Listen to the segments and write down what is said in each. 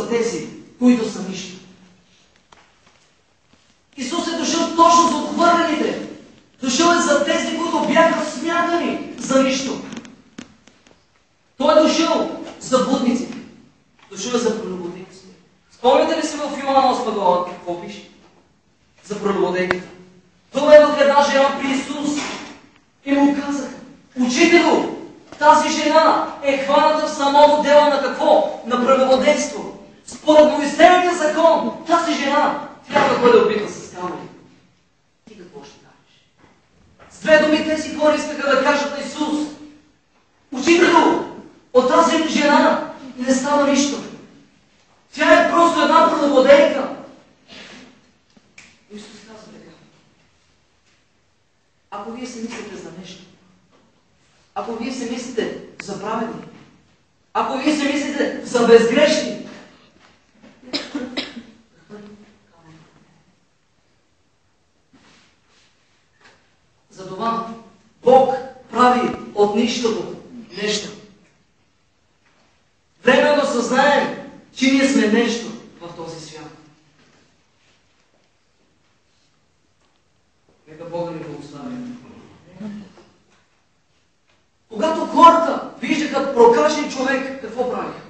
за тези, които са нищо. Исус е дошъл точно за отхвърлените. Дошъл е за тези, които бяха смятани за нищо. Той е дошъл за будниците. Дошъл е за прелюбодейците. Спомняте ли си в Йоанна 8 глава какво пише? За прелюбодейката. Доведох една жена при Исус и му казаха: Учителю, тази жена е хваната в самото дело на какво? На прелюбодейство. Според Моисеевия закон, тази жена трябва да бъде убита с камъни. Ти какво ще кажеш? С две думи тези хора искаха да кажат на Исус: Учителю, от тази жена не става нищо. Тя е просто една прелюбодейка. Исус казва така: ако вие се мислите за нещо, ако вие се мислите за праведни, ако вие се мислите за безгрешни, затова Бог прави от нищото нещо. Време е да съзнаем, че ние сме нещо в този свят. Нека Бог ни благослови. Когато хората виждаха прокажен човек, какво правиха?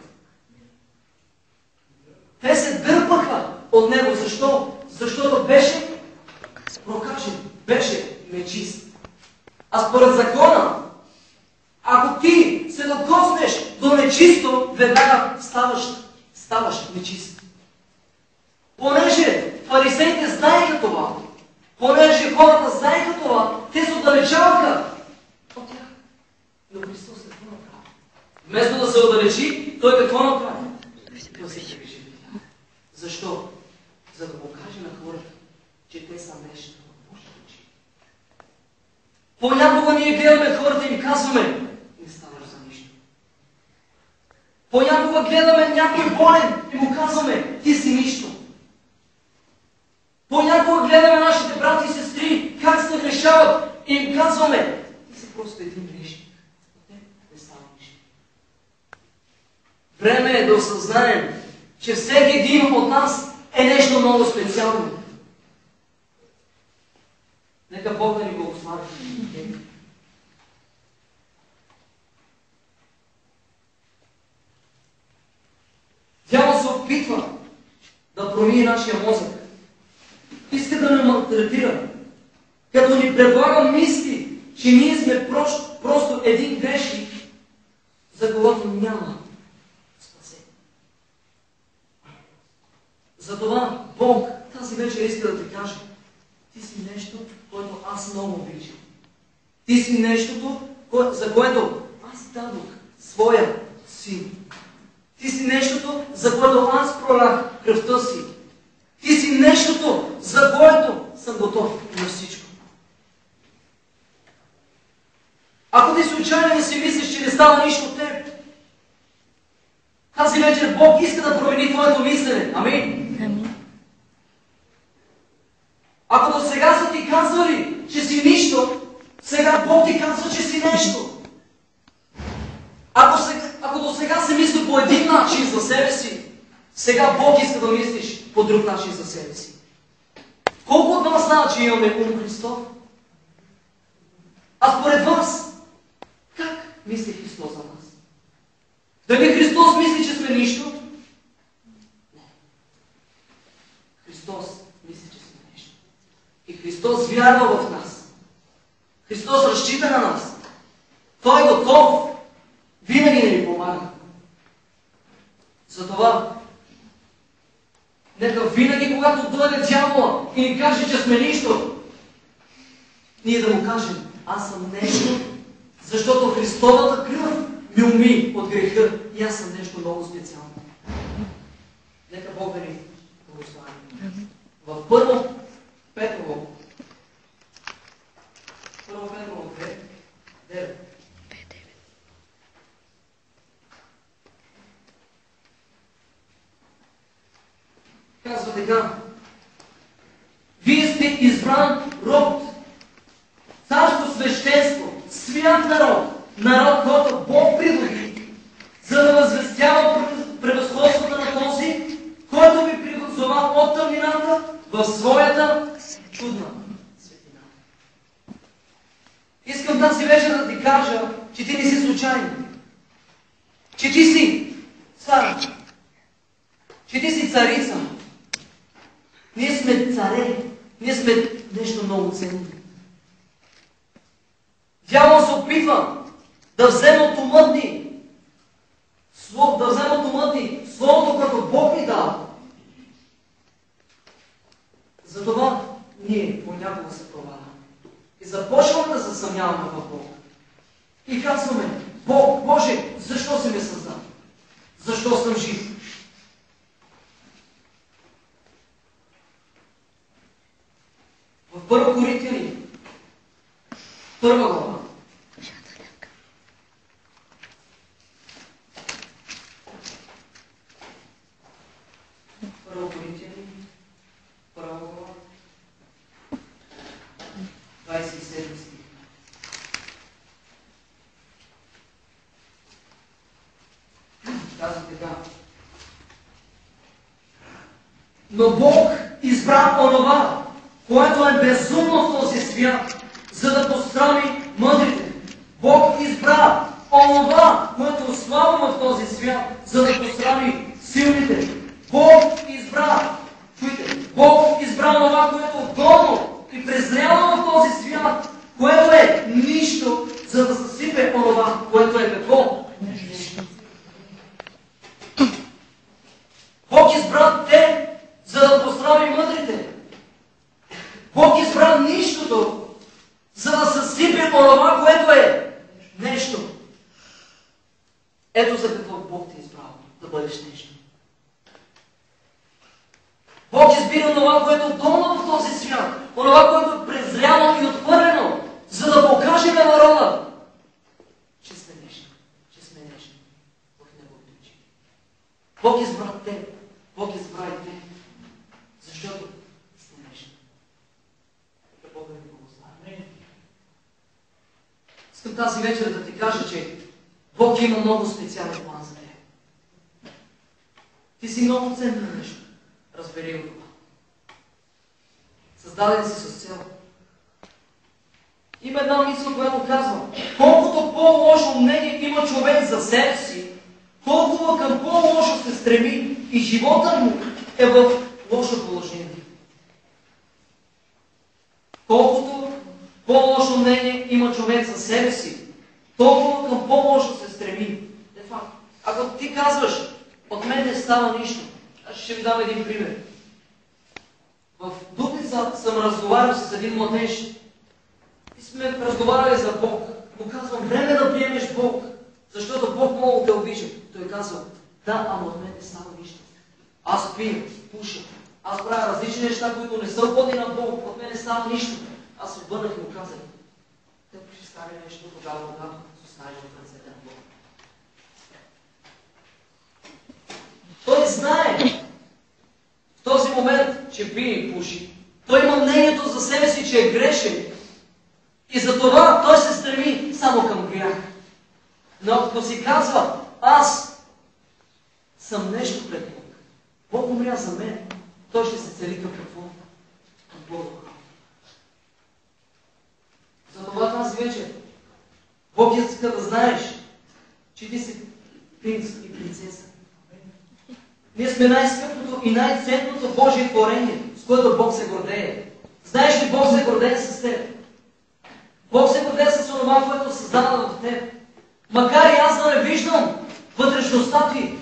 Те се дърпаха от него. Защо? Защото беше прокажен, беше нечист. А според закона, ако ти се докоснеш до нечисто, веднага ставаш нечист. Понеже фарисеите знаеха това, понеже хората знаеха това, те се отдалечаваха от тях. Но Христос какво направи? Вместо да се отдалечи, Той какво направи? Той се приближи до тях. Защо? За да покаже на хората, че те са нещо в Божия очи. Понякога ние гледаме хората и им казваме: не ставаш за нищо. Понякога гледаме някой болен и му казваме: ти си нищо. Понякога гледаме нашите брати и сестри как се грешават и им казваме: ти си просто един грешник. Не става нищо. Време е да осъзнаем, че всеки един от нас е нещо много специално. Нека Бог да ни благослови. Дявол се опитва да промени нашия мозък. Иска да ни малтретира, като ни предлага мисли, че ние сме просто един грешник, за когото няма спасение. Затова Бог тази вечер иска да ти каже: ти си нещо, което аз много обичам. Ти си нещото, за което аз дадох своя син. Ти си нещото, за което аз пролях кръвта си. Ти си нещото, за което съм готов на всичко. Ако ти случайно не си мислиш, че не става нищо от теб, тази вечер Бог иска да промени твоето мислене. Амин. Амин. Ако до сега са ти казвали, че си нищо, сега Бог ти казва, че си нещо. Ако до сега си мисли по един начин за себе си, сега Бог иска да мислиш по друг начин за себе си. Колко от нас знае, че имаме ум Христов? А според вас, как мисли Христос за нас? Дали Христос мисли, че сме нищо? Не. Христос мисли, че сме нещо. И Христос вярва в нас. Христос разчита на нас. Той е готов. Винаги не ни помага. Затова, нека винаги, когато дойде дявола и ни каже, че сме нищо, ние да му кажем: аз съм нещо, защото Христовата кръв ми уми от греха и аз съм нещо много специално. Нека Бог да ни благослови. В Първо Петрово 2:9. Казва така: вие сте избран род, царско свещенство, свят народ, народ, който Бог придоби, за да възвестява превъзходството на този, в своята чудна светлина. Искам тази вечер да ти кажа, че ти не си случайен. Че ти си цар. Че ти си царица. Ние сме царе. Ние сме нещо много ценно. Дявол се опитва да вземе от умът ни, Словото, което Бог ни дава. Затова ние понякога се проваляме. И започваме да се съмняваме в Бог. И казваме: Бог, Боже, защо си ме създал? Защо съм жив? В 1 Коринтияни, 1 глава. Първо Коринтияни, 1 глава, 27 стих. Казва така: но Бог избра онова, което е безумно в този свят, за да пострами мъдрите. Бог избра онова, което е слабо в този свят, за да пострами силните. Бог избра, чуйте, Бог избра онова, което е горно и презряно в този свят, което е нищо, за да съсипе онова, което е какво? Нищо. Бог избра те, за да пострами мъдрите. Бог избра нищото, за да съсипе онова, което е нещо. Ето за какво Бог те избрал, да бъдеш нещо. Бог избира онова, което е долно в този свят, онова, което е презряно и отхвърлено, за да покаже на народа, че сме нещо, в Неговите очи. Бог избра те, Бог избра и те, защото сме нещо. Да Бог да ни благослови. Искам тази вечер да ти кажа, че Бог има много специален план за теб. Ти си много ценно нещо. Разбери го това. Създаден си с цел. Има една мисъл, която казва: колкото по-лошо мнение има човек за себе си, толкова към по-лошо се стреми и живота му е в лошо положение. Колкото по-лошо мнение има човек за себе си, толкова към по-лошо се стреми. Е факт. Ако ти казваш: от мен не става нищо, аз ще ви дам един пример. В Дупница съм разговарял с един младеж и сме разговаряли за Бог. Му казвам: време да приемеш Бог, защото Бог много те обича. Той казва: да, ама от мен не става нищо. Аз пия, пуша, аз правя различни неща, които не са угодни на Бог, от мен не става нищо. Аз се обърнах и му казах: те ще стане нещо тогава, когато се знаеш в ръцете на Бог. Той знае в този момент, че пие и пуши. Той има мнението за себе си, че е грешен. И затова той се стреми само към грях. Но като си казва: аз съм нещо пред Бог, Бог умря за мен, той ще се цели към какво? Към Бога. Затова тази вечер Бог иска да знаеш, че ти си принц и принцеса. Ние сме най-скъпото и най-ценното Божие творение, с което Бог се гордее. Знаеш ли, Бог се гордее с теб? Бог се гордее с това, което създава в теб. Макар и аз да не виждам вътрешността ти,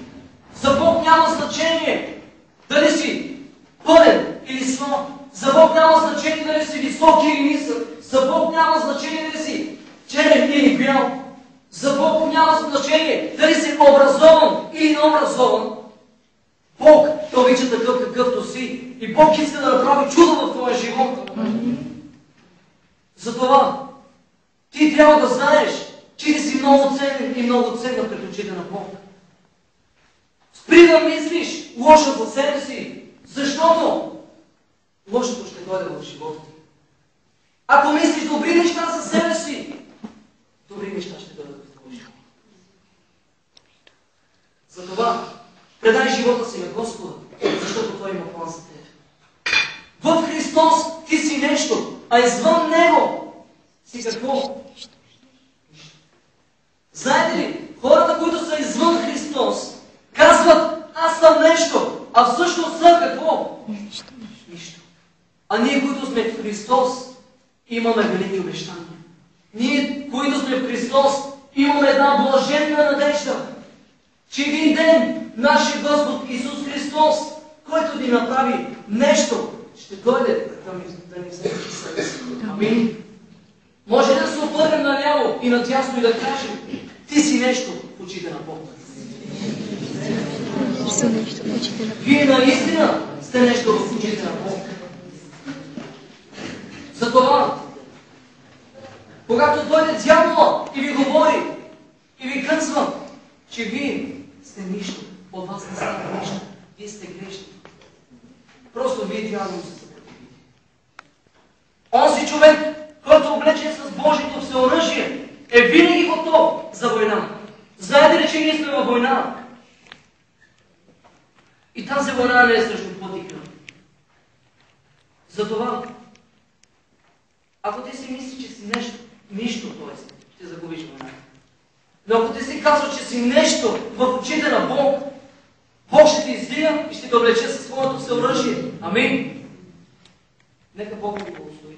за Бог няма значение дали си пълен или слаб. За Бог няма значение дали си висок или нисък. За Бог няма значение дали си черен или бял. За Бог няма значение дали си образован или необразован. Бог те обича такъв, какъвто си. И Бог иска да направи чудо в твоя живот. Затова ти трябва да знаеш, че ти си много ценен и много ценна пред очите на Бог. Спри да мислиш лошо за себе си, защото лошото ще дойде в живота ти. Ако мислиш добри неща за себе си, добри неща ще дойдат в твоя живот. Затова предай живота си на Господа, защото Той има план за теб. В а извън Него си какво? Знаете ли, хората, които са извън Христос, казват, аз съм нещо, а всъщност са какво? Нищо. А ние, които сме в Христос, имаме велики обещания. Ние, които сме в Христос, имаме една блаженна надежда, че един ден нашия Господ Исус Христос, който ни направи нещо, ще дойде да ни вземе съвест. Амин. Може да се обърнем наляво и надясно и да кажем, ти си нещо в очите на Бог. Вие наистина сте нещо в очите на Бог. Затова, когато дойде дявола и ви говори, и ви казва, че вие сте нищо, от вас не става нищо, вие сте грешни. Просто вие трябва да му се съпротивите. Онзи човек, който облечен с Божието всеоръжие, е винаги готов за война. Знаете ли, че ние сме във война? И тази война не е срещу плът и кръв. Затова, ако ти си мислиш, че си нищо, т.е. ще загубиш войната. Но ако ти си казва, че си нещо в очите на Бог, Бог ще ти издига и ще те облече със своето всеоръжие. Амин. Нека Бог ви благослови.